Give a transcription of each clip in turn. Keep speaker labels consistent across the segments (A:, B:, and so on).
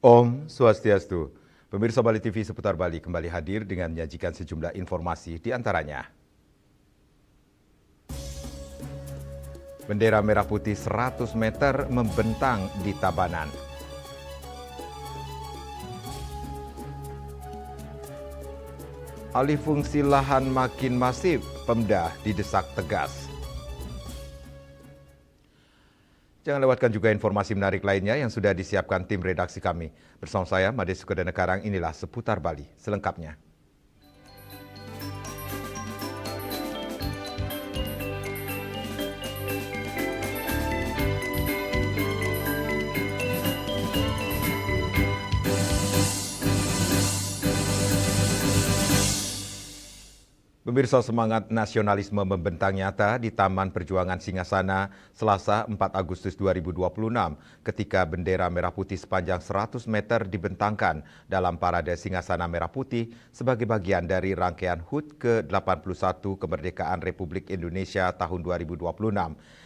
A: Om Swastiastu. Pemirsa Bali TV seputar Bali kembali hadir dengan menyajikan sejumlah informasi di antaranya. Bendera merah putih 100 meter membentang di Tabanan. Alih fungsi lahan makin masif, Pemda didesak tegas. Jangan lewatkan juga informasi menarik lainnya yang sudah disiapkan tim redaksi kami. Bersama saya, Made Sukadana Karang, inilah Seputar Bali selengkapnya. Pemirsa, semangat nasionalisme membentang nyata di Taman Perjuangan Singgasana Selasa 4 Agustus 2026 ketika bendera merah putih sepanjang 100 meter dibentangkan dalam parade Singgasana Merah Putih sebagai bagian dari rangkaian HUT ke-81 Kemerdekaan Republik Indonesia tahun 2026.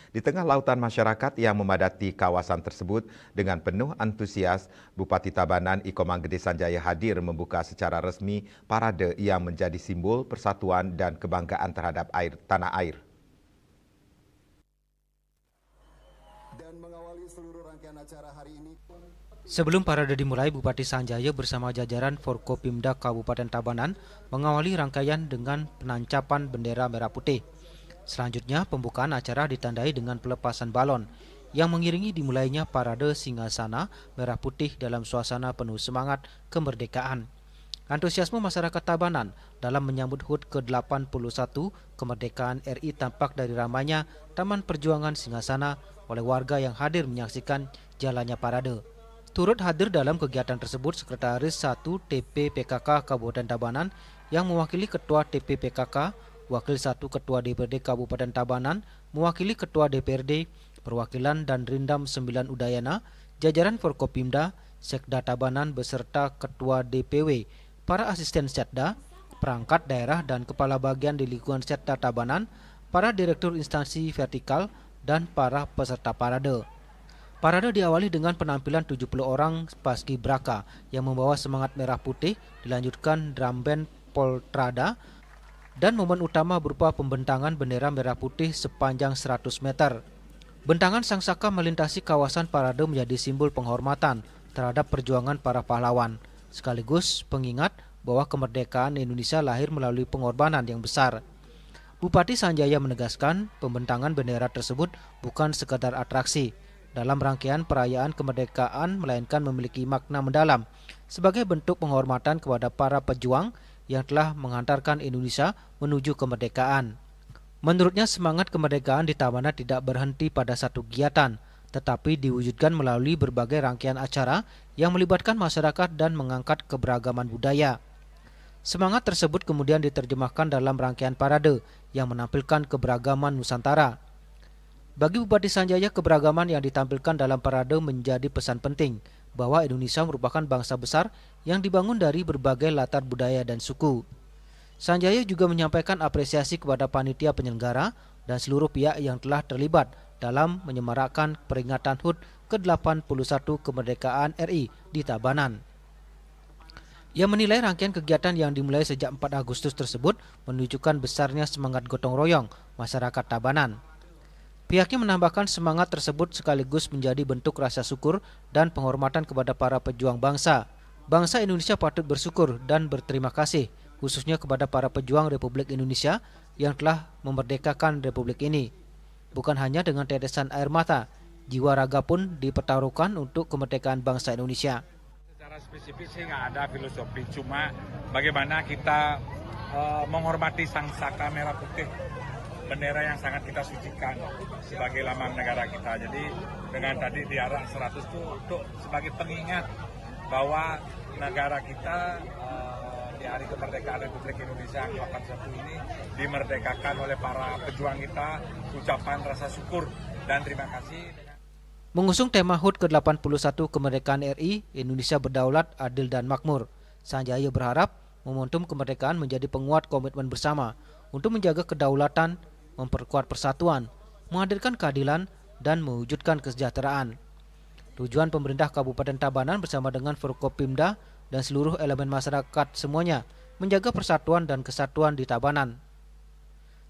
A: Di tengah lautan masyarakat yang memadati kawasan tersebut dengan penuh antusias, Bupati Tabanan Iko Manggede Sanjaya hadir membuka secara resmi parade yang menjadi simbol persatuan dan kebanggaan terhadap tanah air.
B: Dan mengawali seluruh rangkaian acara hari ini.
C: Sebelum parade dimulai, Bupati Sanjaya bersama jajaran Forkopimda Kabupaten Tabanan mengawali rangkaian dengan penancapan bendera merah putih. Selanjutnya, pembukaan acara ditandai dengan pelepasan balon yang mengiringi dimulainya parade Singgasana Merah Putih dalam suasana penuh semangat kemerdekaan. Antusiasme masyarakat Tabanan dalam menyambut HUT ke-81 Kemerdekaan RI tampak dari ramainya Taman Perjuangan Singgasana oleh warga yang hadir menyaksikan jalannya parade. Turut hadir dalam kegiatan tersebut Sekretaris 1 TP PKK Kabupaten Tabanan yang mewakili Ketua TP PKK, Wakil 1 Ketua DPRD Kabupaten Tabanan, mewakili Ketua DPRD, perwakilan dan Rindam 9 Udayana, jajaran Forkopimda, Sekda Tabanan beserta Ketua DPW, para asisten Setda, perangkat daerah dan kepala bagian di lingkungan Setda Tabanan, para direktur instansi vertikal, dan para peserta parade. Parade diawali dengan penampilan 70 orang paskibraka yang membawa semangat merah putih, dilanjutkan drum band Poltrada, dan momen utama berupa pembentangan bendera merah putih sepanjang 100 meter. Bentangan sangsaka melintasi kawasan parade menjadi simbol penghormatan terhadap perjuangan para pahlawan, sekaligus pengingat bahwa kemerdekaan Indonesia lahir melalui pengorbanan yang besar. Bupati Sanjaya menegaskan pembentangan bendera tersebut bukan sekadar atraksi dalam rangkaian perayaan kemerdekaan, melainkan memiliki makna mendalam sebagai bentuk penghormatan kepada para pejuang yang telah menghantarkan Indonesia menuju kemerdekaan. Menurutnya, semangat kemerdekaan di Tabanan tidak berhenti pada satu kegiatan, tetapi diwujudkan melalui berbagai rangkaian acara yang melibatkan masyarakat dan mengangkat keberagaman budaya. Semangat tersebut kemudian diterjemahkan dalam rangkaian parade yang menampilkan keberagaman Nusantara. Bagi Bupati Sanjaya, keberagaman yang ditampilkan dalam parade menjadi pesan penting bahwa Indonesia merupakan bangsa besar yang dibangun dari berbagai latar budaya dan suku. Sanjaya juga menyampaikan apresiasi kepada panitia penyelenggara dan seluruh pihak yang telah terlibat dalam menyemarakkan peringatan HUT ke-81 Kemerdekaan RI di Tabanan. Ia menilai rangkaian kegiatan yang dimulai sejak 4 Agustus tersebut menunjukkan besarnya semangat gotong royong masyarakat Tabanan. Pihaknya menambahkan semangat tersebut sekaligus menjadi bentuk rasa syukur dan penghormatan kepada para pejuang bangsa. Bangsa Indonesia patut bersyukur dan berterima kasih, khususnya kepada para pejuang Republik Indonesia yang telah memerdekakan Republik ini. Bukan hanya dengan tetesan air mata, jiwa raga pun dipertaruhkan untuk kemerdekaan bangsa Indonesia.
D: Secara spesifik sih nggak ada filosofi, cuma bagaimana kita menghormati sangsaka merah putih, bendera yang sangat kita sucikan sebagai lambang negara kita. Jadi dengan tadi diarak 100 itu untuk sebagai pengingat bahwa negara kita di hari kemerdekaan Republik Indonesia 81 ini dimerdekakan oleh para pejuang kita. Ucapan rasa syukur dan terima kasih.
C: Mengusung tema HUT ke-81 Kemerdekaan RI, Indonesia berdaulat, adil dan makmur, Sanjaya berharap momentum kemerdekaan menjadi penguat komitmen bersama untuk menjaga kedaulatan, memperkuat persatuan, menghadirkan keadilan, dan mewujudkan kesejahteraan. Tujuan pemerintah Kabupaten Tabanan bersama dengan Forkopimda dan seluruh elemen masyarakat semuanya menjaga persatuan dan kesatuan di Tabanan.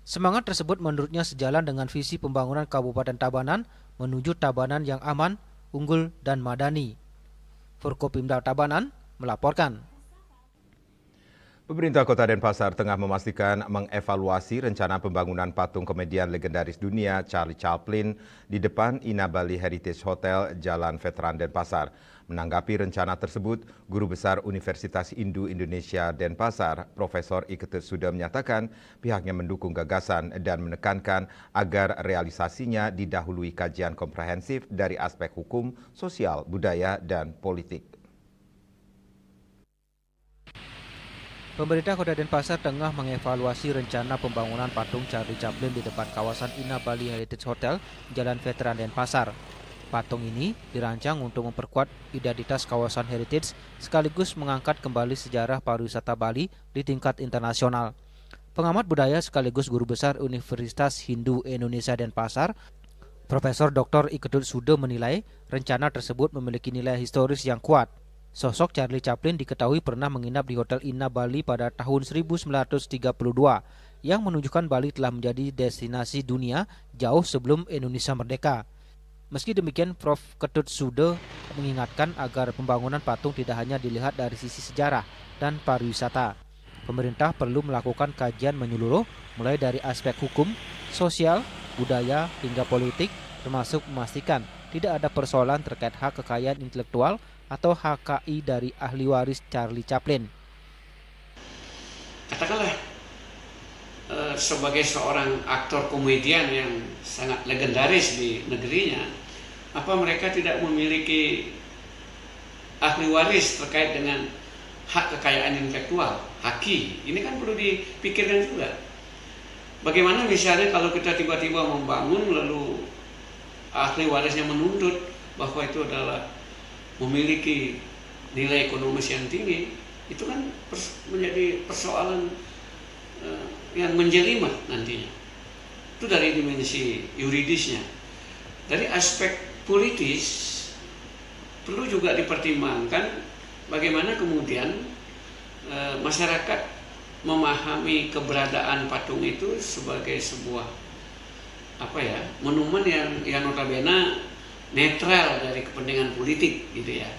C: Semangat tersebut menurutnya sejalan dengan visi pembangunan Kabupaten Tabanan menuju Tabanan yang aman, unggul, dan madani. Forkopimda Tabanan melaporkan.
A: Pemerintah Kota Denpasar tengah memastikan mengevaluasi rencana pembangunan patung komedian legendaris dunia Charlie Chaplin di depan Ina Bali Heritage Hotel, Jalan Veteran Denpasar. Menanggapi rencana tersebut, Guru Besar Universitas Hindu Indonesia Denpasar, Profesor Iketut Suda menyatakan pihaknya mendukung gagasan dan menekankan agar realisasinya didahului kajian komprehensif dari aspek hukum, sosial, budaya, dan politik.
C: Pemerintah Kota Denpasar tengah mengevaluasi rencana pembangunan patung Charlie Chaplin di depan kawasan Ina Bali Heritage Hotel, Jalan Veteran Denpasar. Patung ini dirancang untuk memperkuat identitas kawasan heritage sekaligus mengangkat kembali sejarah pariwisata Bali di tingkat internasional. Pengamat budaya sekaligus Guru Besar Universitas Hindu Indonesia Denpasar, Profesor Dr. Iketut Suda menilai rencana tersebut memiliki nilai historis yang kuat. Sosok Charlie Chaplin diketahui pernah menginap di Hotel Ina Bali pada tahun 1932 yang menunjukkan Bali telah menjadi destinasi dunia jauh sebelum Indonesia merdeka. Meski demikian, Prof. Ketut Suda mengingatkan agar pembangunan patung tidak hanya dilihat dari sisi sejarah dan pariwisata. Pemerintah perlu melakukan kajian menyeluruh mulai dari aspek hukum, sosial, budaya, hingga politik, termasuk memastikan tidak ada persoalan terkait hak kekayaan intelektual atau HKI dari ahli waris Charlie Chaplin.
E: Katakanlah sebagai seorang aktor komedian yang sangat legendaris di negerinya, apa mereka tidak memiliki ahli waris terkait dengan hak kekayaan intelektual, HKI? Ini kan perlu dipikirkan juga. Bagaimana misalnya kalau kita tiba-tiba membangun lalu ahli warisnya menuntut bahwa itu adalah memiliki nilai ekonomis yang tinggi, itu kan menjadi persoalan yang menjelimet nantinya. Itu dari dimensi yuridisnya. Dari aspek politis perlu juga dipertimbangkan bagaimana kemudian masyarakat memahami keberadaan patung itu sebagai sebuah monumen yang notabene netral dari kepentingan politik gitu ya.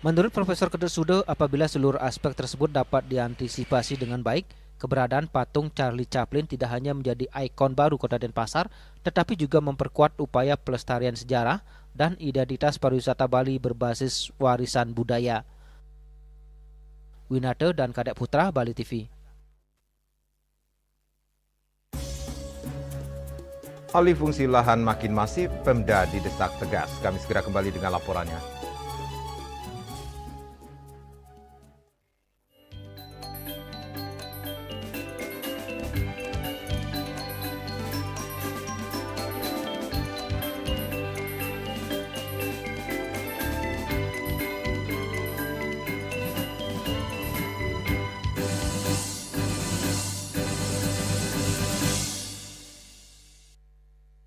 C: Menurut Profesor Ketut Suda, apabila seluruh aspek tersebut dapat diantisipasi dengan baik, keberadaan patung Charlie Chaplin tidak hanya menjadi ikon baru Kota Denpasar, tetapi juga memperkuat upaya pelestarian sejarah dan identitas pariwisata Bali berbasis warisan budaya. Winata dan Kadek Putra, Bali TV.
A: Alih fungsi lahan makin masif, Pemda didesak tegas. Kami segera kembali dengan laporannya.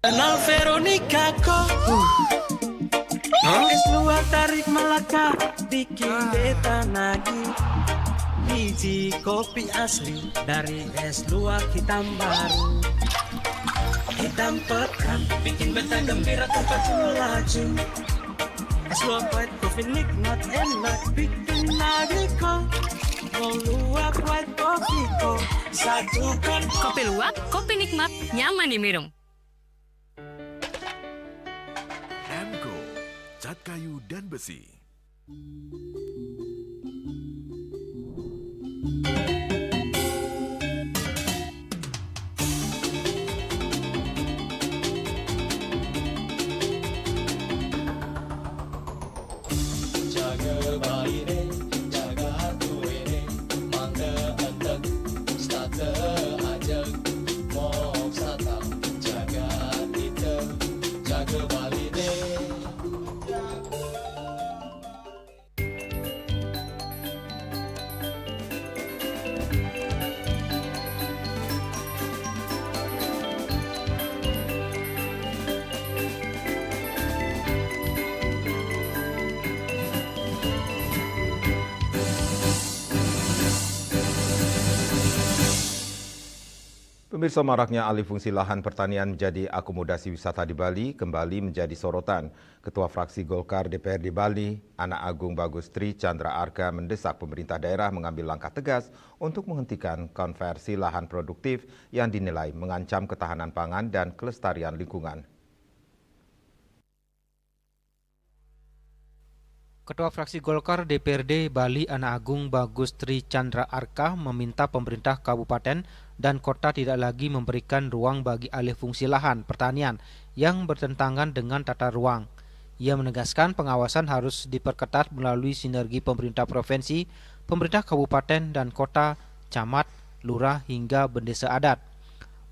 F: Kenal Veronica kok es luar tarik Melaka bikin beta nagih. Biji kopi asli dari es luar hitam baru, hitam pekat bikin beta gembira tanpa laju. Es luar white kopi nikmat enak bikin nagih kok. Mau luar white kopi kok satukan.
G: Kopi luwak, kopi nikmat, nyaman diminum.
H: Cat kayu dan besi.
F: Jaga bayi ni, jaga hatu ini, mangga entek, stata ajak, mok sata, jaga kita, jaga bayi ni.
A: Pemirsa, maraknya alih fungsi lahan pertanian menjadi akomodasi wisata di Bali kembali menjadi sorotan. Ketua fraksi Golkar DPRD Bali, Anak Agung Bagus Tri Chandra Arka mendesak pemerintah daerah mengambil langkah tegas untuk menghentikan konversi lahan produktif yang dinilai mengancam ketahanan pangan dan kelestarian lingkungan.
C: Ketua fraksi Golkar DPRD Bali Anak Agung Bagus Tri Chandra Arka meminta pemerintah kabupaten dan kota tidak lagi memberikan ruang bagi alih fungsi lahan pertanian yang bertentangan dengan tata ruang. Ia menegaskan pengawasan harus diperketat melalui sinergi pemerintah provinsi, pemerintah kabupaten dan kota, camat, lurah hingga bendesa adat.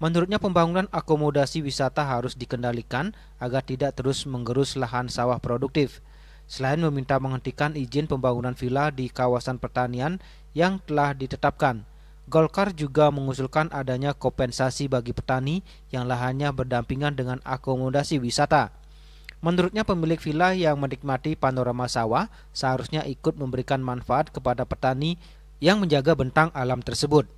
C: Menurutnya pembangunan akomodasi wisata harus dikendalikan agar tidak terus menggerus lahan sawah produktif. Selain meminta menghentikan izin pembangunan villa di kawasan pertanian yang telah ditetapkan, Golkar juga mengusulkan adanya kompensasi bagi petani yang lahannya berdampingan dengan akomodasi wisata. Menurutnya pemilik villa yang menikmati panorama sawah seharusnya ikut memberikan manfaat kepada petani yang menjaga bentang alam tersebut.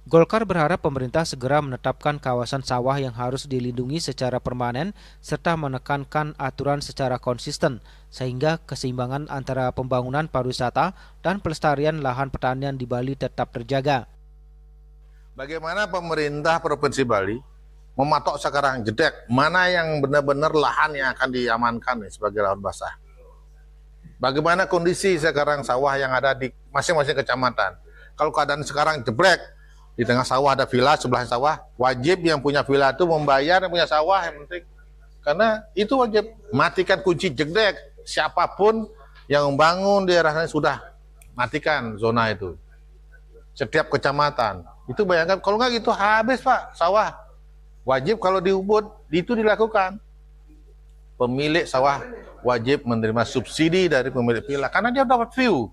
C: Golkar berharap pemerintah segera menetapkan kawasan sawah yang harus dilindungi secara permanen serta menekankan aturan secara konsisten sehingga keseimbangan antara pembangunan pariwisata dan pelestarian lahan pertanian di Bali tetap terjaga.
I: Bagaimana pemerintah Provinsi Bali mematok sekarang jedek mana yang benar-benar lahan yang akan diamankan sebagai lahan basah. Bagaimana kondisi sekarang sawah yang ada di masing-masing kecamatan. Kalau keadaan sekarang jebrek, di tengah sawah ada villa, sebelah sawah, wajib yang punya villa itu membayar yang punya sawah yang penting. Karena itu wajib, matikan kunci jedek. Siapapun yang membangun di daerah sudah matikan zona itu. Setiap kecamatan. Itu bayangkan, kalau nggak gitu habis Pak, sawah. Wajib kalau di Ubud, itu dilakukan. Pemilik sawah wajib menerima subsidi dari pemilik villa, karena dia dapat view.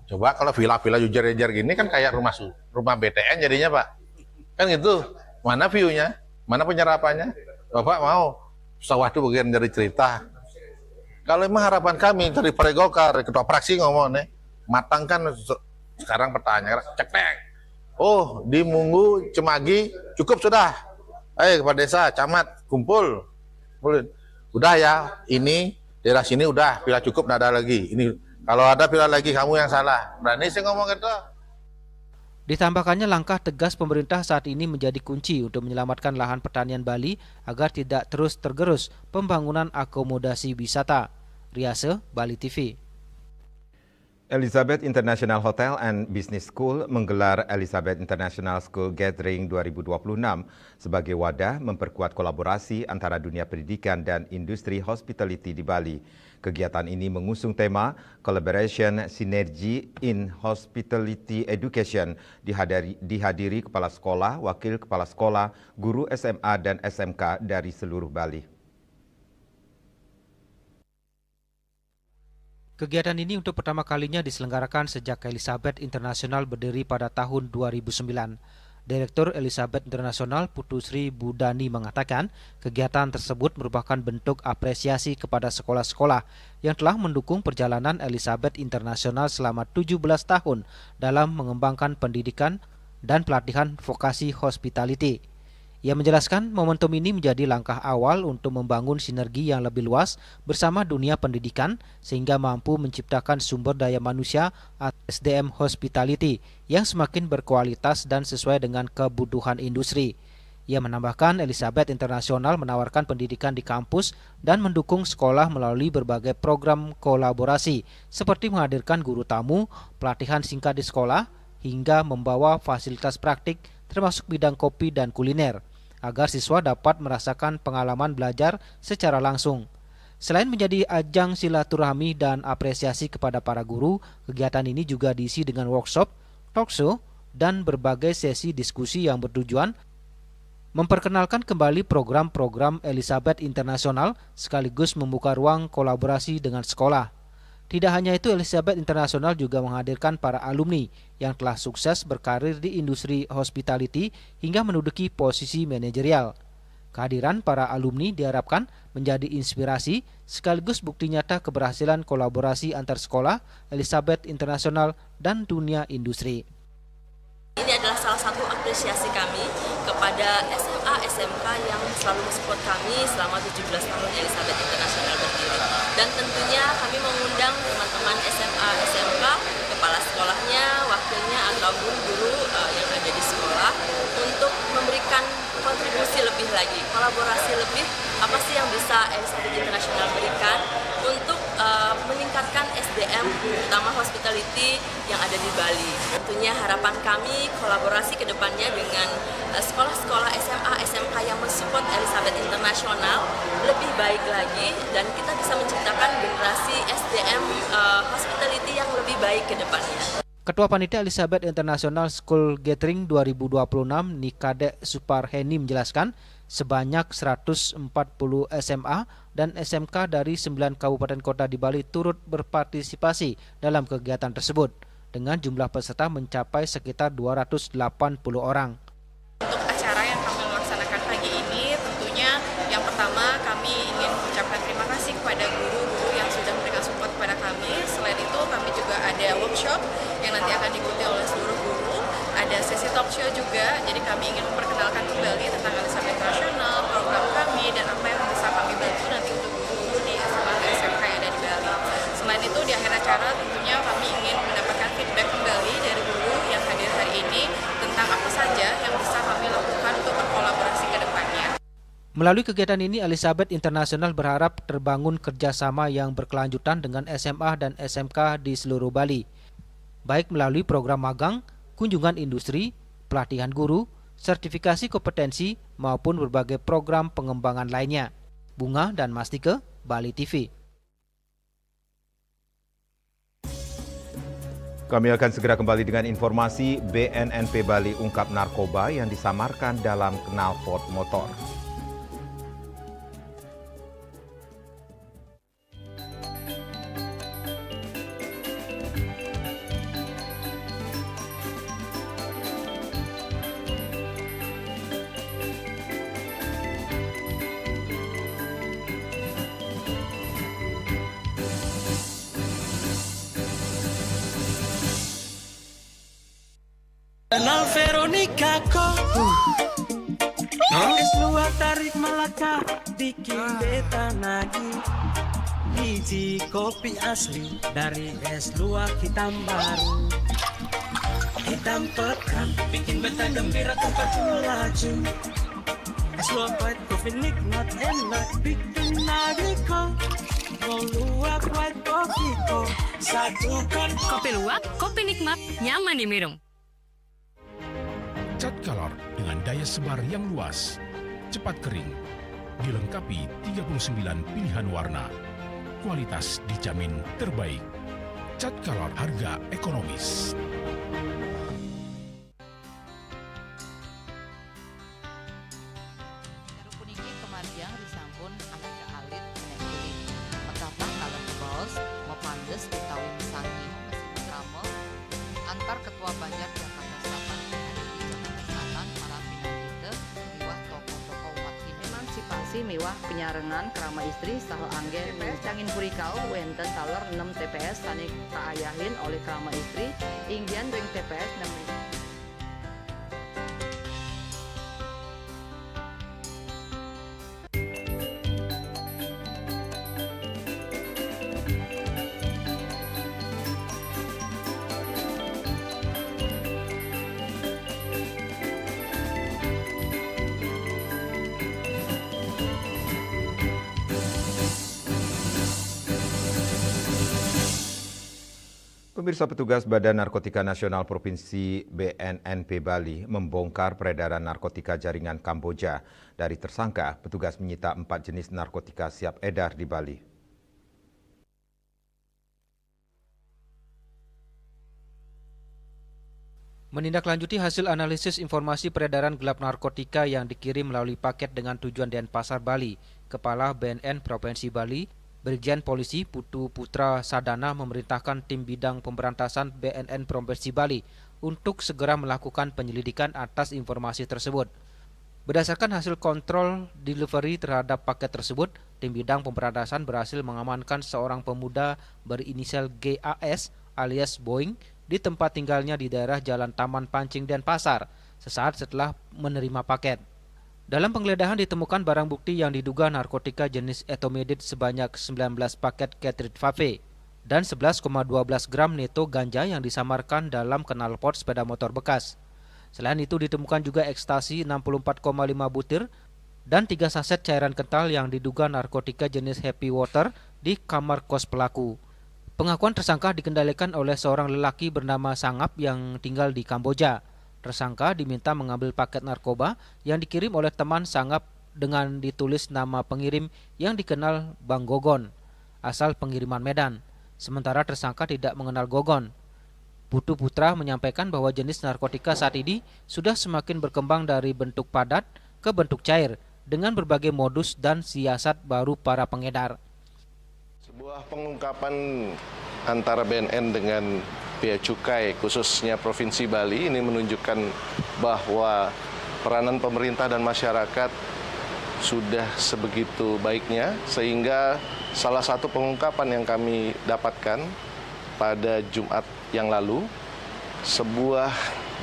I: Coba kalau villa-villa jujar-jujar gini kan kayak rumah BTN jadinya Pak. Kan gitu, mana view-nya, mana penyerapannya. Bapak mau sawah itu bagian dari cerita. Kalau memang harapan kami dari Partai Golkar, Ketua fraksi ngomong nih, matangkan sekarang pertanyaan, cek. Oh, di Munggu, Cemagi, cukup sudah. Kepala desa, camat, kumpul. Udah ya, ini daerah sini udah, villa cukup, nggak ada lagi. Ini kalau ada villa lagi kamu yang salah. Berani saya ngomong gitu.
C: Ditambahkannya langkah tegas pemerintah saat ini menjadi kunci untuk menyelamatkan lahan pertanian Bali agar tidak terus tergerus pembangunan akomodasi wisata. Riase, Bali TV.
A: Elizabeth International Hotel and Business School menggelar Elizabeth International School Gathering 2026 sebagai wadah memperkuat kolaborasi antara dunia pendidikan dan industri hospitality di Bali. Kegiatan ini mengusung tema Collaboration Synergy in Hospitality Education, dihadiri kepala sekolah, wakil kepala sekolah, guru SMA dan SMK dari seluruh Bali.
C: Kegiatan ini untuk pertama kalinya diselenggarakan sejak Elizabeth International berdiri pada tahun 2009. Direktur Elizabeth International Putu Sri Budani mengatakan kegiatan tersebut merupakan bentuk apresiasi kepada sekolah-sekolah yang telah mendukung perjalanan Elizabeth International selama 17 tahun dalam mengembangkan pendidikan dan pelatihan vokasi hospitality. Ia menjelaskan momentum ini menjadi langkah awal untuk membangun sinergi yang lebih luas bersama dunia pendidikan sehingga mampu menciptakan sumber daya manusia atau SDM hospitality yang semakin berkualitas dan sesuai dengan kebutuhan industri. Ia menambahkan Elizabeth International menawarkan pendidikan di kampus dan mendukung sekolah melalui berbagai program kolaborasi seperti menghadirkan guru tamu, pelatihan singkat di sekolah, hingga membawa fasilitas praktik termasuk bidang kopi dan kuliner, agar siswa dapat merasakan pengalaman belajar secara langsung. Selain menjadi ajang silaturahmi dan apresiasi kepada para guru, kegiatan ini juga diisi dengan workshop, talk show, dan berbagai sesi diskusi yang bertujuan memperkenalkan kembali program-program Elizabeth International sekaligus membuka ruang kolaborasi dengan sekolah. Tidak hanya itu, Elizabeth International juga menghadirkan para alumni yang telah sukses berkarir di industri hospitality hingga menduduki posisi manajerial. Kehadiran para alumni diharapkan menjadi inspirasi sekaligus bukti nyata keberhasilan kolaborasi antar sekolah, Elizabeth International, dan dunia industri.
J: ini adalah salah satu apresiasi kami kepada SMA, SMK yang selalu mensupport kami selama 17 tahun Elizabeth International berdiri. Dan tentunya kami mengundang teman-teman SMA, SMK, kepala sekolahnya, wakilnya, atau guru-guru yang ada di sekolah untuk memberikan kontribusi lebih lagi, kolaborasi lebih, apa sih yang bisa Elizabeth International berikan untuk meningkatkan SDM, terutama hospitality yang ada di Bali. Tentunya harapan kami kolaborasi ke depannya dengan sekolah-sekolah SMA, SMK yang mensupport Elizabeth International lebih baik lagi, dan kita bisa menciptakan generasi SDM hospitality yang lebih baik ke depannya.
C: Ketua Panitia Elizabeth International School Gathering 2026 Nikade Suparheni menjelaskan sebanyak 140 SMA dan SMK dari 9 kabupaten kota di Bali turut berpartisipasi dalam kegiatan tersebut dengan jumlah peserta mencapai sekitar 280 orang.
K: Untuk acara yang kami laksanakan pagi ini tentunya yang pertama kami ingin mengucapkan terima kasih kepada guru-guru yang sudah memberikan support kepada kami. Selain itu kami juga ada workshop yang nanti akan diikuti oleh seluruh guru. Ada sesi talk show juga, jadi kami ingin memperkenalkan kembali tentang Elizabeth International, program kami, dan apa yang bisa kami bantu nanti untuk guru-guru di SMA dan SMK yang ada di Bali. Selain itu di akhir acara tentunya kami ingin mendapatkan feedback kembali dari guru yang hadir hari ini tentang apa saja yang bisa kami lakukan untuk berkolaborasi ke depannya.
C: Melalui kegiatan ini, Elizabeth International berharap terbangun kerjasama yang berkelanjutan dengan SMA dan SMK di seluruh Bali, baik melalui program magang, kunjungan industri, pelatihan guru, sertifikasi kompetensi, maupun berbagai program pengembangan lainnya. Bunga dan Mastike, Bali TV.
A: Kami akan segera kembali dengan informasi BNNP Bali ungkap narkoba yang disamarkan dalam knalpot motor.
F: Kenal Veronica kok es luar tarik Melaka bikin beta nagih. Biji kopi asli dari es luar hitam baru, hitam pekat bikin beta gembira tempat melaju. Es luar white kopi nikmat enak bikin nagih kok. Mau luar white kopi kok satukan.
G: Kopi luwak, kopi nikmat, nyaman diminum.
H: Cat Color dengan daya sebar yang luas, cepat kering, dilengkapi 39 pilihan warna. Kualitas dijamin terbaik. Cat Color harga ekonomis.
L: Puniki kemariang disampun anak kealit menek kulit. Metaplah kalau kebos, mepandes utawi misangi mesin tramo antar ketua Banjar Jakarta Selatan para pinangite miwah toko-toko umat Hindu. Emansipasi miwah penyarengan kerama istri saha anggen cangin purikau wenten taler 6 TPS sanik kaayahin oleh kerama istri inggian ring TPS 6.
A: Pemirsa, petugas Badan Narkotika Nasional Provinsi BNNP Bali membongkar peredaran narkotika jaringan Kamboja. Dari tersangka, petugas menyita 4 jenis narkotika siap edar di Bali.
C: Menindaklanjuti hasil analisis informasi peredaran gelap narkotika yang dikirim melalui paket dengan tujuan Denpasar, Bali, Kepala BNN Provinsi Bali, Brigjen Polisi Putu Putra Sadana memerintahkan tim bidang pemberantasan BNN Provinsi Bali untuk segera melakukan penyelidikan atas informasi tersebut. Berdasarkan hasil kontrol delivery terhadap paket tersebut, tim bidang pemberantasan berhasil mengamankan seorang pemuda berinisial GAS alias Boeing di tempat tinggalnya di daerah Jalan Taman Pancing Denpasar sesaat setelah menerima paket. Dalam penggeledahan ditemukan barang bukti yang diduga narkotika jenis etomidid sebanyak 19 paket Ketrit Fave dan 11,12 gram neto ganja yang disamarkan dalam knalpot sepeda motor bekas. Selain itu ditemukan juga ekstasi 64,5 butir dan 3 saset cairan kental yang diduga narkotika jenis happy water di kamar kos pelaku. Pengakuan tersangka dikendalikan oleh seorang lelaki bernama Sangap yang tinggal di Kamboja. Tersangka diminta mengambil paket narkoba yang dikirim oleh teman Sangap dengan ditulis nama pengirim yang dikenal Bang Gogon, asal pengiriman Medan. Sementara tersangka tidak mengenal Gogon. Putu Putra menyampaikan bahwa jenis narkotika saat ini sudah semakin berkembang dari bentuk padat ke bentuk cair dengan berbagai modus dan siasat baru para pengedar.
M: Sebuah pengungkapan antara BNN dengan Bea Cukai khususnya Provinsi Bali ini menunjukkan bahwa peranan pemerintah dan masyarakat sudah sebegitu baiknya, sehingga salah satu pengungkapan yang kami dapatkan pada Jumat yang lalu, sebuah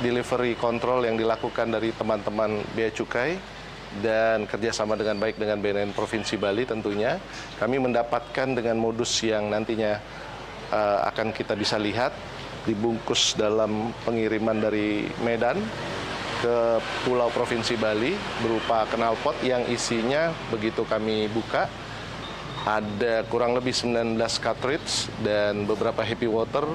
M: delivery control yang dilakukan dari teman-teman Bea Cukai dan kerjasama dengan baik dengan BNN Provinsi Bali tentunya, kami mendapatkan dengan modus yang nantinya akan kita bisa lihat dibungkus dalam pengiriman dari Medan ke Pulau Provinsi Bali berupa knalpot yang isinya begitu kami buka ada kurang lebih 19 cartridge dan beberapa happy water,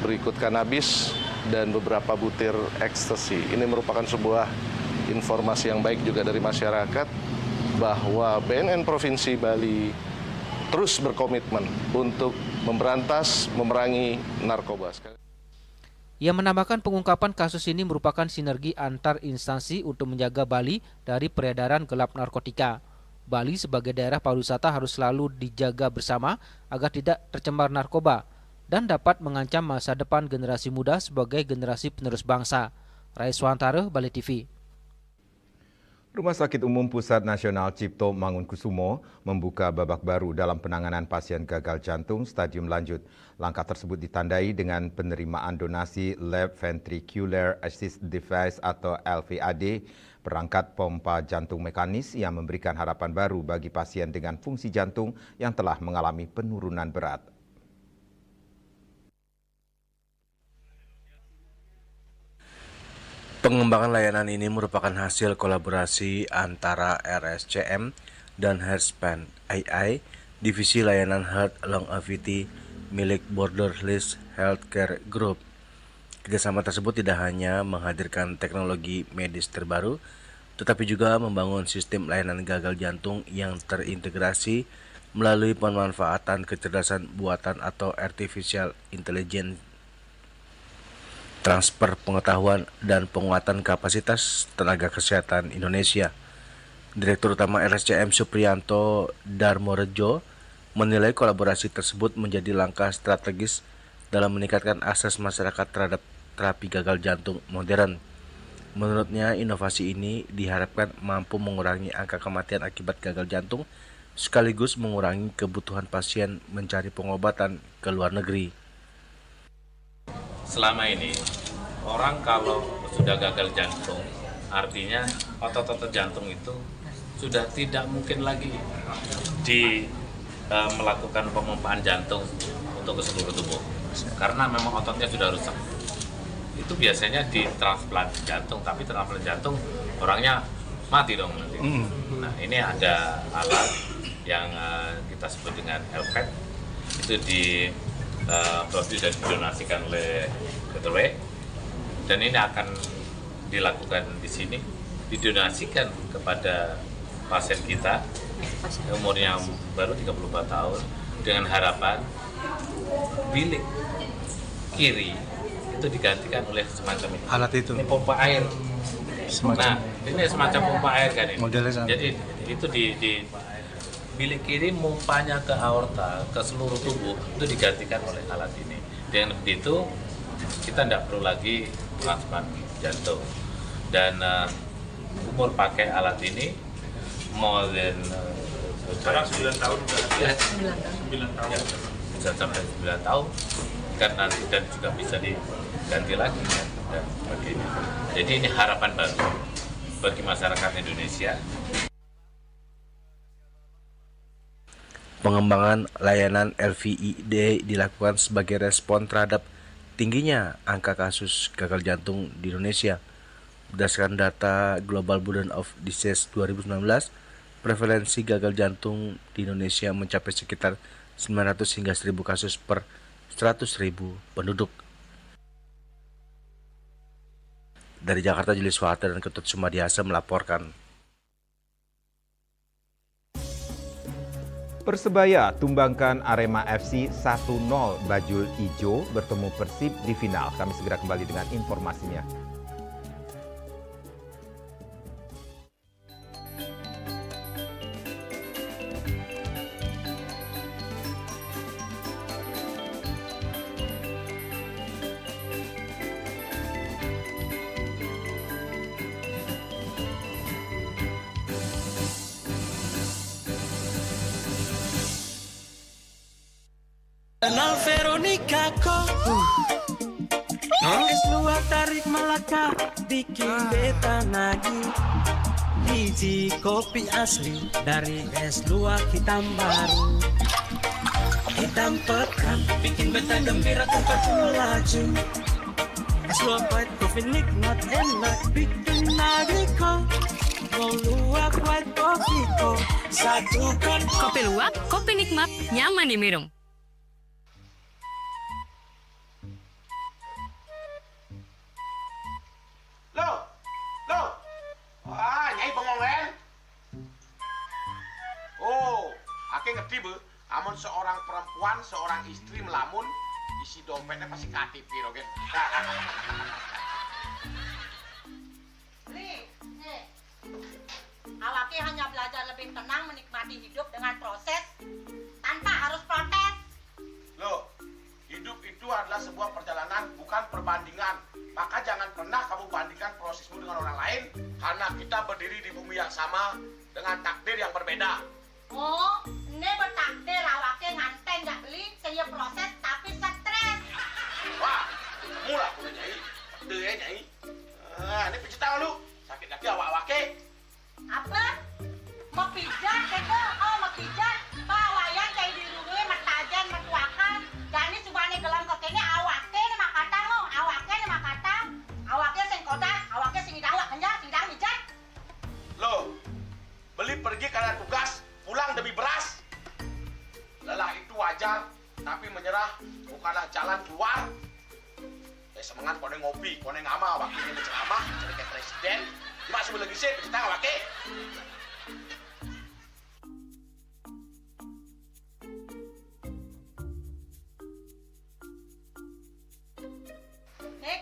M: berikut kanabis dan beberapa butir ekstasi. Ini merupakan sebuah informasi yang baik juga dari masyarakat bahwa BNN Provinsi Bali terus berkomitmen untuk memberantas, memerangi narkoba.
C: Ia menambahkan pengungkapan kasus ini merupakan sinergi antar instansi untuk menjaga Bali dari peredaran gelap narkotika. Bali sebagai daerah pariwisata harus selalu dijaga bersama agar tidak tercemar narkoba dan dapat mengancam masa depan generasi muda sebagai generasi penerus bangsa. Raiswantara, Bali TV.
A: Rumah Sakit Umum Pusat Nasional Cipto Mangunkusumo membuka babak baru dalam penanganan pasien gagal jantung stadium lanjut. Langkah tersebut ditandai dengan penerimaan donasi Left Ventricular Assist Device atau LVAD, perangkat pompa jantung mekanis yang memberikan harapan baru bagi pasien dengan fungsi jantung yang telah mengalami penurunan berat.
N: Pengembangan layanan ini merupakan hasil kolaborasi antara RSCM dan Heartspan AI, divisi layanan Heart Longevity milik Borderless Healthcare Group. Kerjasama tersebut tidak hanya menghadirkan teknologi medis terbaru, tetapi juga membangun sistem layanan gagal jantung yang terintegrasi melalui pemanfaatan kecerdasan buatan atau artificial intelligence, transfer pengetahuan dan penguatan kapasitas tenaga kesehatan Indonesia. Direktur Utama RSCM Supriyanto Darmorejo menilai kolaborasi tersebut menjadi langkah strategis dalam meningkatkan akses masyarakat terhadap terapi gagal jantung modern. Menurutnya, inovasi ini diharapkan mampu mengurangi angka kematian akibat gagal jantung sekaligus mengurangi kebutuhan pasien mencari pengobatan ke luar negeri.
O: Selama ini orang kalau sudah gagal jantung, artinya otot-otot jantung itu sudah tidak mungkin lagi melakukan pemompaan jantung untuk ke seluruh tubuh, karena memang ototnya sudah rusak. Itu biasanya di transplant jantung, tapi transplant jantung orangnya mati dong nanti. Nah, ini ada alat yang kita sebut dengan LVAD, itu diproduksi dan didonasikan oleh Dr. W, dan ini akan dilakukan di sini, didonasikan kepada pasien kita umurnya baru 34 tahun dengan harapan bilik kiri itu digantikan oleh semacam ini.
N: Alat itu.
O: Ini pompa air.
N: Semacam.
O: Nah, ini semacam pompa air kan ini.
N: Modelnya sama.
O: Jadi itu di bilik kiri mumpanya ke aorta, ke seluruh tubuh, itu digantikan oleh alat ini. Dengan begitu, kita tidak perlu lagi transplant jantung. Dan umur pakai alat ini more than
P: sekarang 9 tahun.
O: Ya, 9 tahun. Ya, bisa sampai 9 tahun. dilanjutkan nanti dan juga bisa diganti lagi dan sebagainya. Jadi ini harapan baru bagi masyarakat Indonesia.
N: Pengembangan layanan LVID dilakukan sebagai respon terhadap tingginya angka kasus gagal jantung di Indonesia. Berdasarkan data Global Burden of Disease 2019, prevalensi gagal jantung di Indonesia mencapai sekitar 900 hingga 1000 kasus per 100.000 penduduk. Dari Jakarta, Julius Water dan Ketut Sumadiasa melaporkan.
A: Persebaya tumbangkan Arema FC 1-0, Bajul Ijo bertemu Persib di final. Kami segera kembali dengan informasinya.
F: Kenal Veronica kok es luar tarik Malaka bikin beta nagih. Biji kopi asli dari es luar hitam baru. Hitam pekat bikin beta gembira tempat melaju. Es luar white coffee nikmat enak bikin nagih kok. Mau luar white coffee kok satukan.
G: Kopi luwak, kopi nikmat, nyaman diminum.
P: Nyai pengongen. Ake ngerti be, amun seorang perempuan, seorang istri melamun, isi dompetnya pasti KTP rogen.
Q: Awake hanya belajar lebih tenang menikmati hidup dengan proses tanpa harus protes.
P: Loh, hidup itu adalah sebuah perjalanan, bukan perbandingan. Maka jangan pernah kamu bandingkan prosesmu dengan orang lain, karena kita berdiri di bumi yang sama dengan takdir yang berbeda.
Q: Oh, ini bertakdir awake nganten gak beli, saya proses tapi stres.
P: Wah, mulai aku Nyai. Takdir ya Nyai. Ini pijit tangan lu, sakit lagi awak-awake.
Q: Apa? Mau pijat keko? Oh, mau pijat. Bawayan kayak dirungi, metajan, metuakan. Jadi subane gelam kekene awake ini makatang lo, awake ini makatang. Awake sing kodak, awake sing idawak kenjang, sing dang mijat.
P: Loh, beli pergi karena tugas, pulang demi beras. Lelah itu wajar, tapi menyerah bukanlah jalan keluar. Semangat kone ngopi, kone ngama, wakilnya berceramah, jadi kayak presiden. Cuma sebelum lagi sih, kita awake.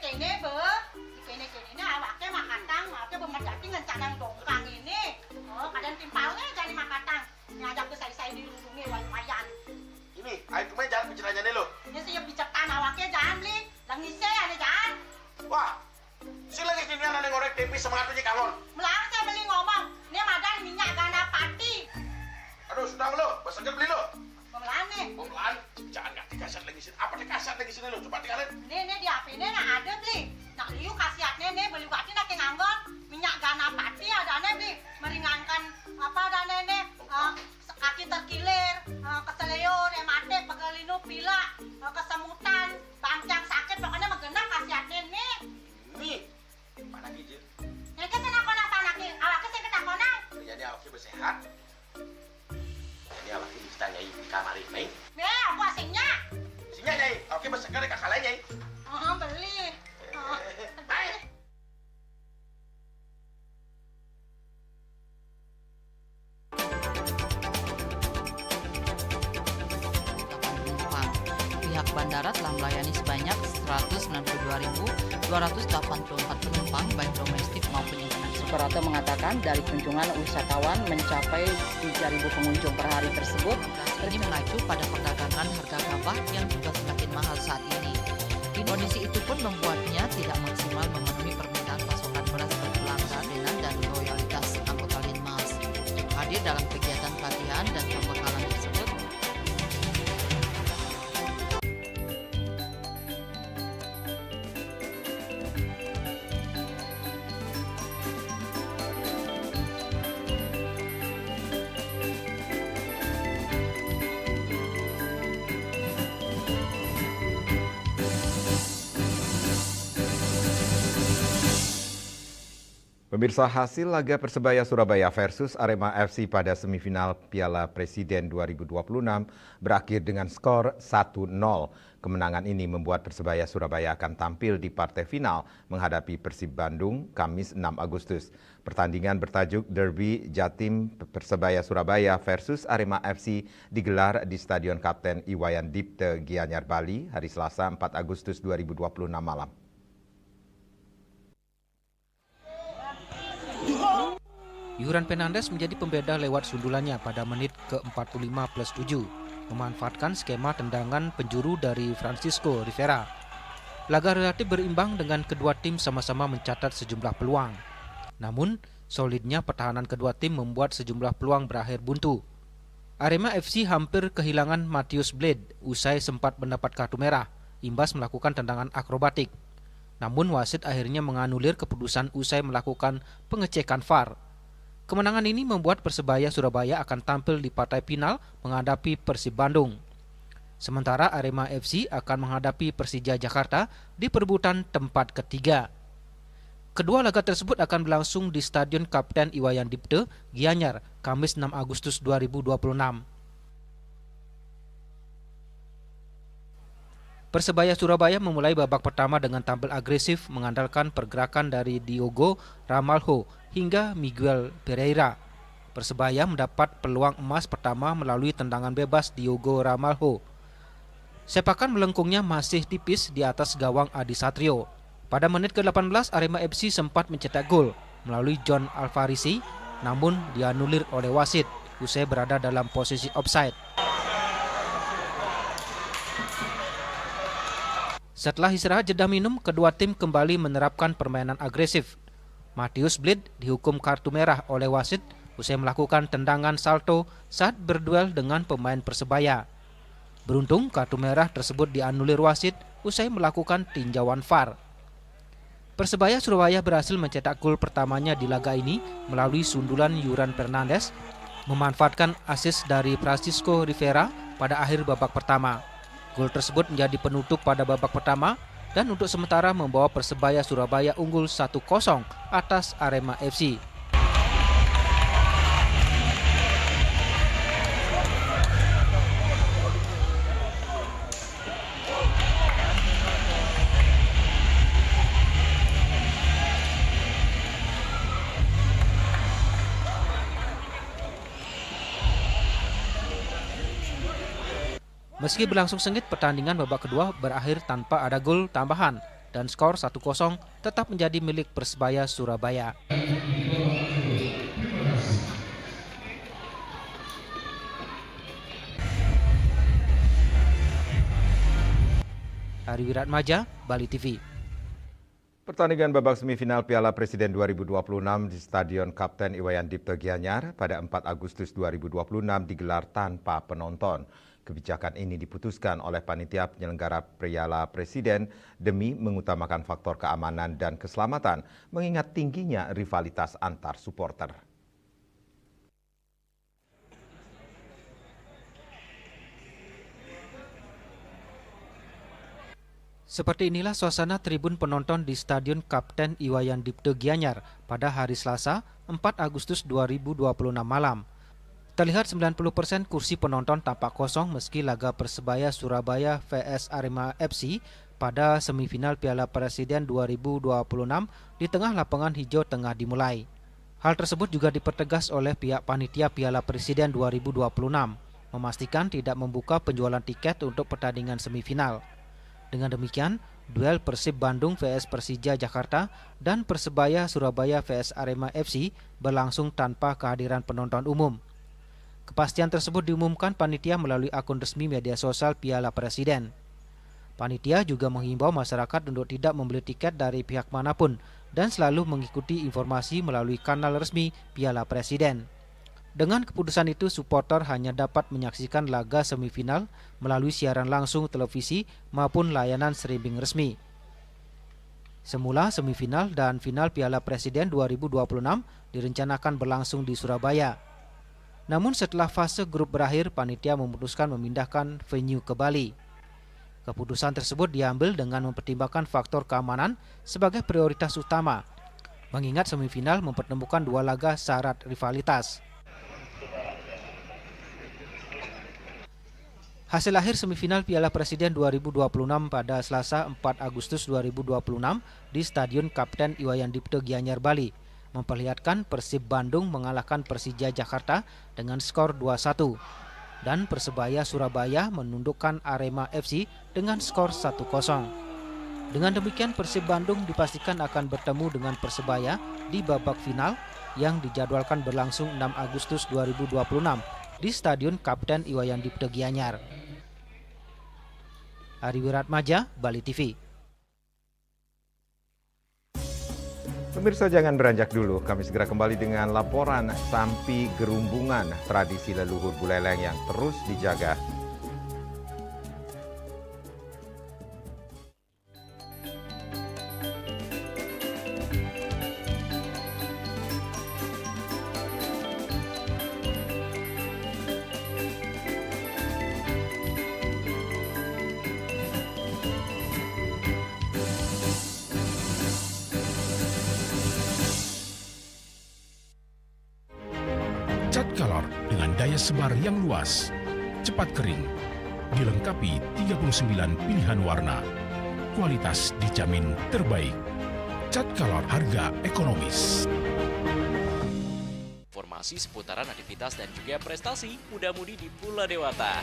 Q: Kene be, kene awake makatang, awake bermedati ngencadang dongkang ini. Oh, kadang timpalnya jadi makatang. Ngajak ke saya dirundungi wayan.
P: Ini, ayo kemarin jangan bicaranya nih lo.
Q: Ini siap bicarkan awake jangan beli, langise ada jangan.
P: Wah, si lagi kini ada ngorek TV semangatnya kangon.
Q: Melang saya beli ngomong, ini madan minyak ganda pati.
P: Aduh, sudah lo, besoknya beli lo.
Q: Pemelan nih.
P: Pemelan, jangan nggak dikasat lagi sini. Apa dikasat lagi sini lo? Coba tinggalin.
Q: Ini di HP ini nak ada beli. Nak liu khasiatnya nih beli waktu nak nganggon minyak ganda pati ada nih beli meringankan apa ada nih kaki terkilir, keseleyor, emate, pegelinu, pilak, kesemutan, bangcang sakit pokoknya menggenang khasiatnya nih.
P: Nih, mana gijil?
Q: Nih kita nak konang panaki, awaknya saya kita konang.
P: Jadi awaknya bersehat. Jadi awaknya bisa nyai di kamar ini.
Q: Aku asingnya.
P: Asingnya nyai, awaknya bersegar di kakak lain nyai.
Q: Beli.
P: Baik.
L: Pihak bandara telah melayani sebanyak 192.284 penumpang baik domestik maupun internasional.
R: Suprapto mengatakan dari kunjungan wisatawan mencapai 3.000 pengunjung per hari tersebut.
L: Ini mengacu pada perdagangan harga gabah yang juga semakin mahal saat ini. Kondisi itu pun membuatnya tidak maksimal memenuhi permintaan pasokan beras bagi pelanggan dan loyalitas anggota Linmas. Hadir dalam kegiatan pelatihan dan pembekalan tersebut.
A: Pemirsa, hasil laga Persebaya Surabaya versus Arema FC pada semifinal Piala Presiden 2026 berakhir dengan skor 1-0. Kemenangan ini membuat Persebaya Surabaya akan tampil di partai final menghadapi Persib Bandung Kamis 6 Agustus. Pertandingan bertajuk Derby Jatim Persebaya Surabaya versus Arema FC digelar di Stadion Kapten Iwayan Dipte Gianyar Bali hari Selasa 4 Agustus 2026 malam.
C: Yuran Fernandes menjadi pembeda lewat sundulannya pada menit ke-45+7, memanfaatkan skema tendangan penjuru dari Francisco Rivera. Laga relatif berimbang dengan kedua tim sama-sama mencatat sejumlah peluang. Namun, solidnya pertahanan kedua tim membuat sejumlah peluang berakhir buntu. Arema FC hampir kehilangan Matheus Blade usai sempat mendapat kartu merah, imbas melakukan tendangan akrobatik. Namun wasit akhirnya menganulir keputusan usai melakukan pengecekan VAR. Kemenangan ini membuat Persebaya Surabaya akan tampil di partai final menghadapi Persib Bandung. Sementara Arema FC akan menghadapi Persija Jakarta di perebutan tempat ketiga. Kedua laga tersebut akan berlangsung di Stadion Kapten Iwayan Dipte, Gianyar, Kamis 6 Agustus 2026. Persebaya Surabaya memulai babak pertama dengan tampil agresif mengandalkan pergerakan dari Diogo Ramalho hingga Miguel Pereira. Persebaya mendapat peluang emas pertama melalui tendangan bebas Diogo Ramalho. Sepakan melengkungnya masih tipis di atas gawang Adi Satrio. Pada menit ke-18 Arema FC sempat mencetak gol melalui John Alvarisi, namun dianulir oleh wasit usai berada dalam posisi offside. Setelah istirahat jeda minum, kedua tim kembali menerapkan permainan agresif. Matheus Blade dihukum kartu merah oleh wasit usai melakukan tendangan salto saat berduel dengan pemain Persebaya. Beruntung kartu merah tersebut dianulir wasit usai melakukan tinjauan VAR. Persebaya Surabaya berhasil mencetak gol pertamanya di laga ini melalui sundulan Yuran Fernandes, memanfaatkan assist dari Francisco Rivera pada akhir babak pertama. Gol tersebut menjadi penutup pada babak pertama dan untuk sementara membawa Persebaya Surabaya unggul 1-0 atas Arema FC. Meski berlangsung sengit, pertandingan babak kedua berakhir tanpa ada gol tambahan dan skor 1-0 tetap menjadi milik Persebaya Surabaya. Ari Wiratmaja, Bali TV.
A: Pertandingan babak semifinal Piala Presiden 2026 di Stadion Kapten Iwayan Dipte Gianyar pada 4 Agustus 2026 digelar tanpa penonton. Kebijakan ini diputuskan oleh panitia penyelenggara Piala Presiden demi mengutamakan faktor keamanan dan keselamatan, mengingat tingginya rivalitas antar supporter.
C: Seperti inilah suasana tribun penonton di Stadion Kapten Iwayan Dipte Gianyar pada hari Selasa 4 Agustus 2026 malam. Terlihat 90% kursi penonton tampak kosong meski laga Persebaya Surabaya vs Arema FC pada semifinal Piala Presiden 2026 di tengah lapangan hijau tengah dimulai. Hal tersebut juga dipertegas oleh pihak panitia Piala Presiden 2026, memastikan tidak membuka penjualan tiket untuk pertandingan semifinal. Dengan demikian, duel Persib Bandung vs Persija Jakarta dan Persebaya Surabaya vs Arema FC berlangsung tanpa kehadiran penonton umum. Kepastian tersebut diumumkan panitia melalui akun resmi media sosial Piala Presiden. Panitia juga menghimbau masyarakat untuk tidak membeli tiket dari pihak manapun dan selalu mengikuti informasi melalui kanal resmi Piala Presiden. Dengan keputusan itu, supporter hanya dapat menyaksikan laga semifinal melalui siaran langsung televisi maupun layanan streaming resmi. Semula semifinal dan final Piala Presiden 2026 direncanakan berlangsung di Surabaya. Namun setelah fase grup berakhir, panitia memutuskan memindahkan venue ke Bali. Keputusan tersebut diambil dengan mempertimbangkan faktor keamanan sebagai prioritas utama. mengingat semifinal mempertemukan dua laga syarat rivalitas. Hasil akhir semifinal Piala Presiden 2026 pada Selasa 4 Agustus 2026 di Stadion Kapten Iwayan Dipto Gianyar, Bali memperlihatkan Persib Bandung mengalahkan Persija Jakarta dengan skor 2-1 dan Persebaya Surabaya menundukkan Arema FC dengan skor 1-0. Dengan demikian Persib Bandung dipastikan akan bertemu dengan Persebaya di babak final yang dijadwalkan berlangsung 6 Agustus 2026 di Stadion Kapten Iwayan Dipto Gianyar. Ari Wiratmaja, Bali TV.
A: Pemirsa jangan beranjak dulu, kami segera kembali dengan laporan Sampi Gerumbungan, tradisi leluhur Buleleng yang terus dijaga.
H: Cat Color dengan daya sebar yang luas, cepat kering, dilengkapi 39 pilihan warna. Kualitas dijamin terbaik. Cat Color harga ekonomis.
S: Informasi seputaran aktivitas dan juga prestasi muda-mudi di Pulau Dewata.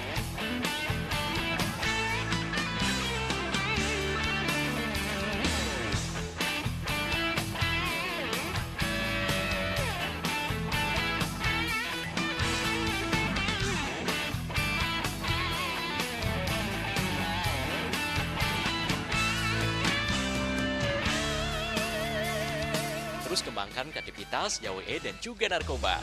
S: Terus kembangkan kreativitas, YWE dan juga narkoba.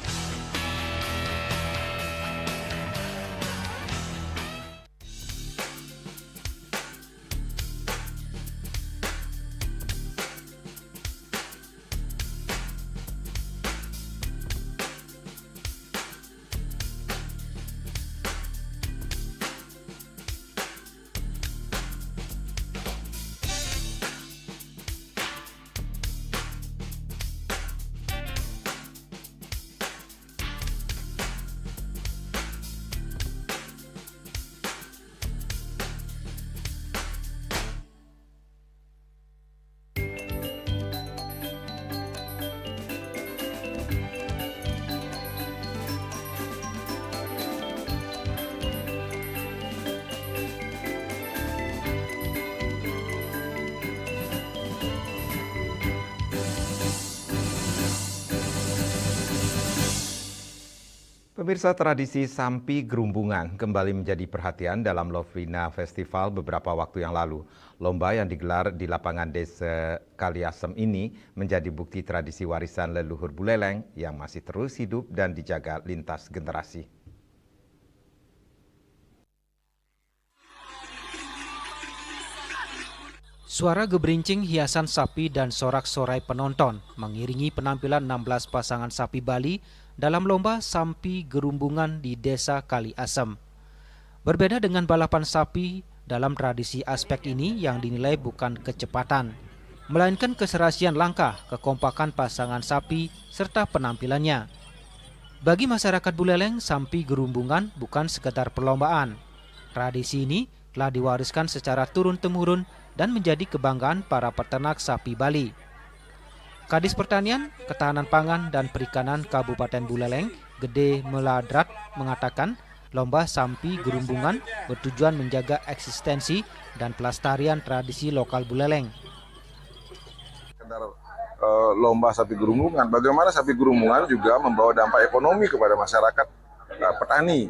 A: Pemirsa, tradisi Sampi Gerumbungan kembali menjadi perhatian dalam Lovina Festival beberapa waktu yang lalu. Lomba yang digelar di lapangan Desa Kaliasem ini menjadi bukti tradisi warisan leluhur Buleleng yang masih terus hidup dan dijaga lintas generasi.
C: Suara geberincing hiasan sapi dan sorak-sorai penonton mengiringi penampilan 16 pasangan sapi Bali dalam lomba Sampi Gerumbungan di Desa Kaliasem. Berbeda dengan balapan sapi, dalam tradisi aspek ini yang dinilai bukan kecepatan, melainkan keserasian langkah, kekompakan pasangan sapi, serta penampilannya. Bagi masyarakat Buleleng, Sampi Gerumbungan bukan sekedar perlombaan. Tradisi ini telah diwariskan secara turun-temurun dan menjadi kebanggaan para peternak sapi Bali. Kadis Pertanian, Ketahanan Pangan, dan Perikanan Kabupaten Buleleng, Gede Meladrat, mengatakan lomba Sampi Gerumbungan bertujuan menjaga eksistensi dan pelestarian tradisi lokal Buleleng.
I: Lomba sapi gerumbungan, bagaimana sapi gerumbungan juga membawa dampak ekonomi kepada masyarakat petani.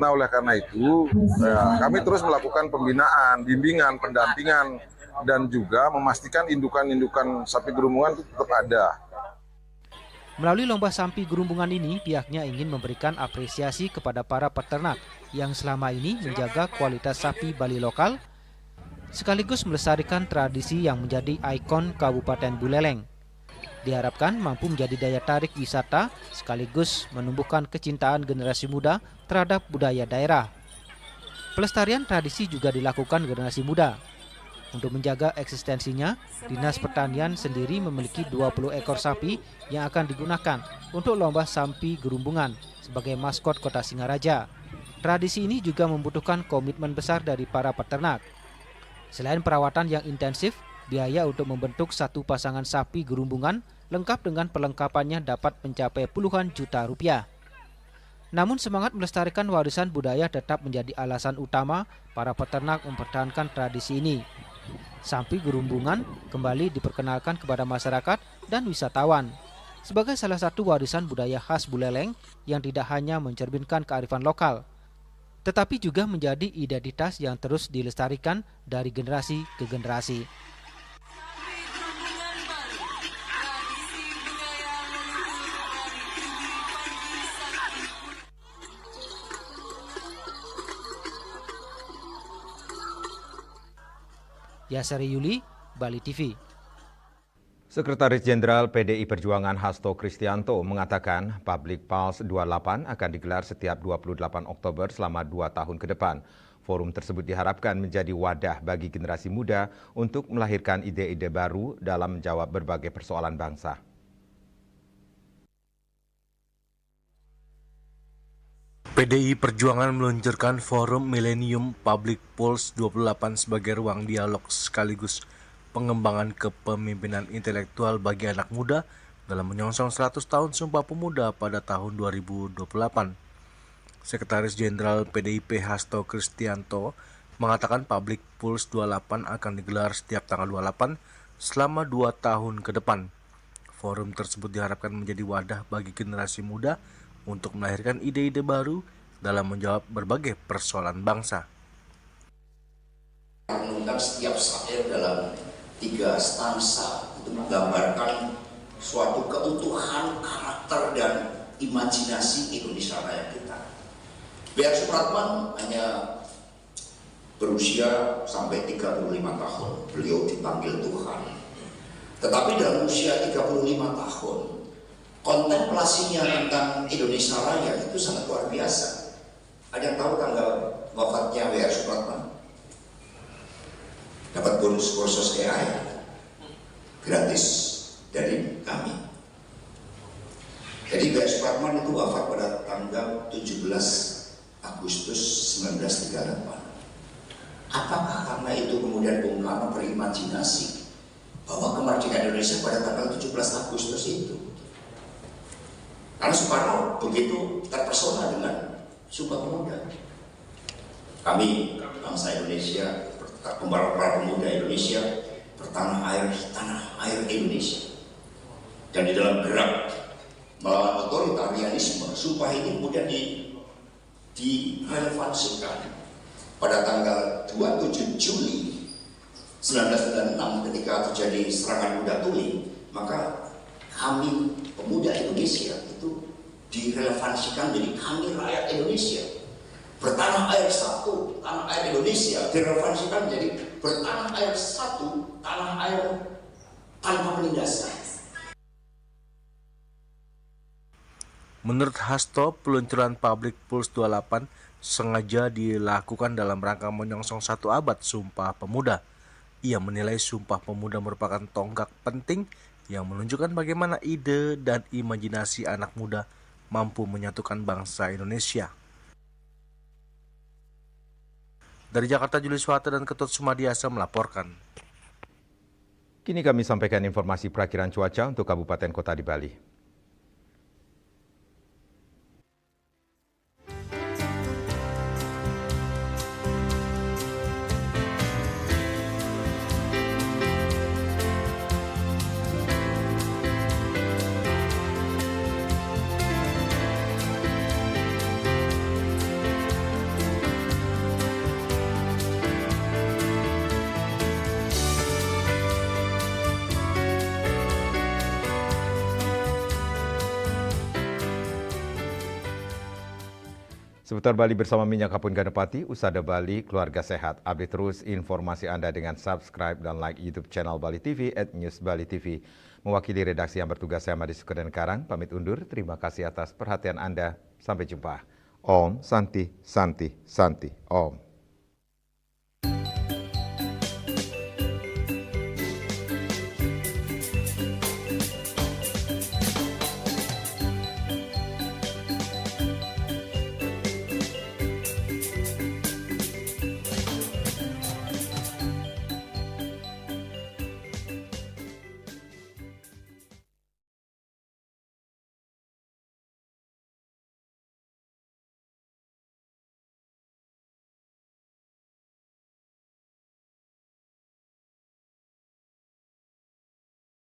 I: Nah, oleh karena itu kami terus melakukan pembinaan, bimbingan, pendampingan, dan juga memastikan indukan-indukan sapi gerumbungan itu tetap ada.
C: Melalui lomba Sampi Gerumbungan ini, pihaknya ingin memberikan apresiasi kepada para peternak yang selama ini menjaga kualitas sapi Bali lokal, sekaligus melestarikan tradisi yang menjadi ikon Kabupaten Buleleng. Diharapkan mampu menjadi daya tarik wisata, sekaligus menumbuhkan kecintaan generasi muda terhadap budaya daerah. Pelestarian tradisi juga dilakukan generasi muda. Untuk menjaga eksistensinya, Dinas Pertanian sendiri memiliki 20 ekor sapi yang akan digunakan untuk lomba sapi gerumbungan sebagai maskot Kota Singaraja. Tradisi ini juga membutuhkan komitmen besar dari para peternak. Selain perawatan yang intensif, biaya untuk membentuk satu pasangan sapi gerumbungan lengkap dengan perlengkapannya dapat mencapai puluhan juta rupiah. Namun semangat melestarikan warisan budaya tetap menjadi alasan utama para peternak mempertahankan tradisi ini. Sapi gerumbungan kembali diperkenalkan kepada masyarakat dan wisatawan sebagai salah satu warisan budaya khas Buleleng yang tidak hanya mencerminkan kearifan lokal, tetapi juga menjadi identitas yang terus dilestarikan dari generasi ke generasi. Yasari Yuli, Bali TV.
A: Sekretaris Jenderal PDI Perjuangan Hasto Kristianto mengatakan Public Pulse 28 akan digelar setiap 28 Oktober selama 2 tahun ke depan. Forum tersebut diharapkan menjadi wadah bagi generasi muda untuk melahirkan ide-ide baru dalam menjawab berbagai persoalan bangsa.
N: PDI Perjuangan meluncurkan Forum Millennium Public Pulse 28 sebagai ruang dialog sekaligus pengembangan kepemimpinan intelektual bagi anak muda dalam menyongsong 100 tahun Sumpah Pemuda pada tahun 2028. Sekretaris Jenderal PDIP Hasto Kristianto mengatakan Public Pulse 28 akan digelar setiap tanggal 28 selama 2 tahun ke depan. Forum tersebut diharapkan menjadi wadah bagi generasi muda untuk melahirkan ide-ide baru dalam menjawab berbagai persoalan bangsa.
T: Mengundang setiap syair dalam 3 stansa itu menggambarkan suatu keutuhan karakter dan imajinasi Indonesia Raya kita. B.R. Supratman hanya berusia sampai 35 tahun, beliau dipanggil Tuhan. Tetapi dalam usia 35 tahun, kontemplasinya tentang Indonesia Raya itu sangat luar biasa. Ada yang tahu tanggal wafatnya B.R. Supratman? Dapat bonus kursus AI gratis dari kami. Jadi B.R. Supratman itu wafat pada tanggal 17 Agustus 1938. Apakah karena itu kemudian Bung Karno berimajinasi bahwa kemerdekaan Indonesia pada tanggal 17 Agustus itu? Karena Soekarno begitu terpesona dengan Sumpah Pemuda. Kami bangsa Indonesia, para pemuda Indonesia bertanah air Indonesia. Dan di dalam gerak melawan otoritarianisme, sumpah ini kemudian direlevansikan pada tanggal 27 Juli 1996 ketika terjadi serangan kuda tuli, maka kami pemuda Indonesia itu direlevansikan jadi kami rakyat Indonesia. Bertanah air satu, tanah air Indonesia direlevansikan menjadi bertanah air satu, tanah air tanpa penindasan.
N: Menurut Hasto, peluncuran Public Pulse 28 sengaja dilakukan dalam rangka menyongsong 1 abad Sumpah Pemuda. Ia menilai Sumpah Pemuda merupakan tonggak penting yang menunjukkan bagaimana ide dan imajinasi anak muda mampu menyatukan bangsa Indonesia. Dari Jakarta, Julius Wata dan Ketut Sumadiasa melaporkan.
A: Kini kami sampaikan informasi perakiraan cuaca untuk kabupaten kota di Bali. Seputar Bali bersama Minyak Kapun Ganapati, Usada Bali, keluarga sehat. Update terus informasi Anda dengan subscribe dan like YouTube channel Bali TV @newsbali.tv. Mewakili redaksi yang bertugas saya Madi Sukadan Karang, pamit undur. Terima kasih atas perhatian Anda. Sampai jumpa. Om Santi Santi Santi Om.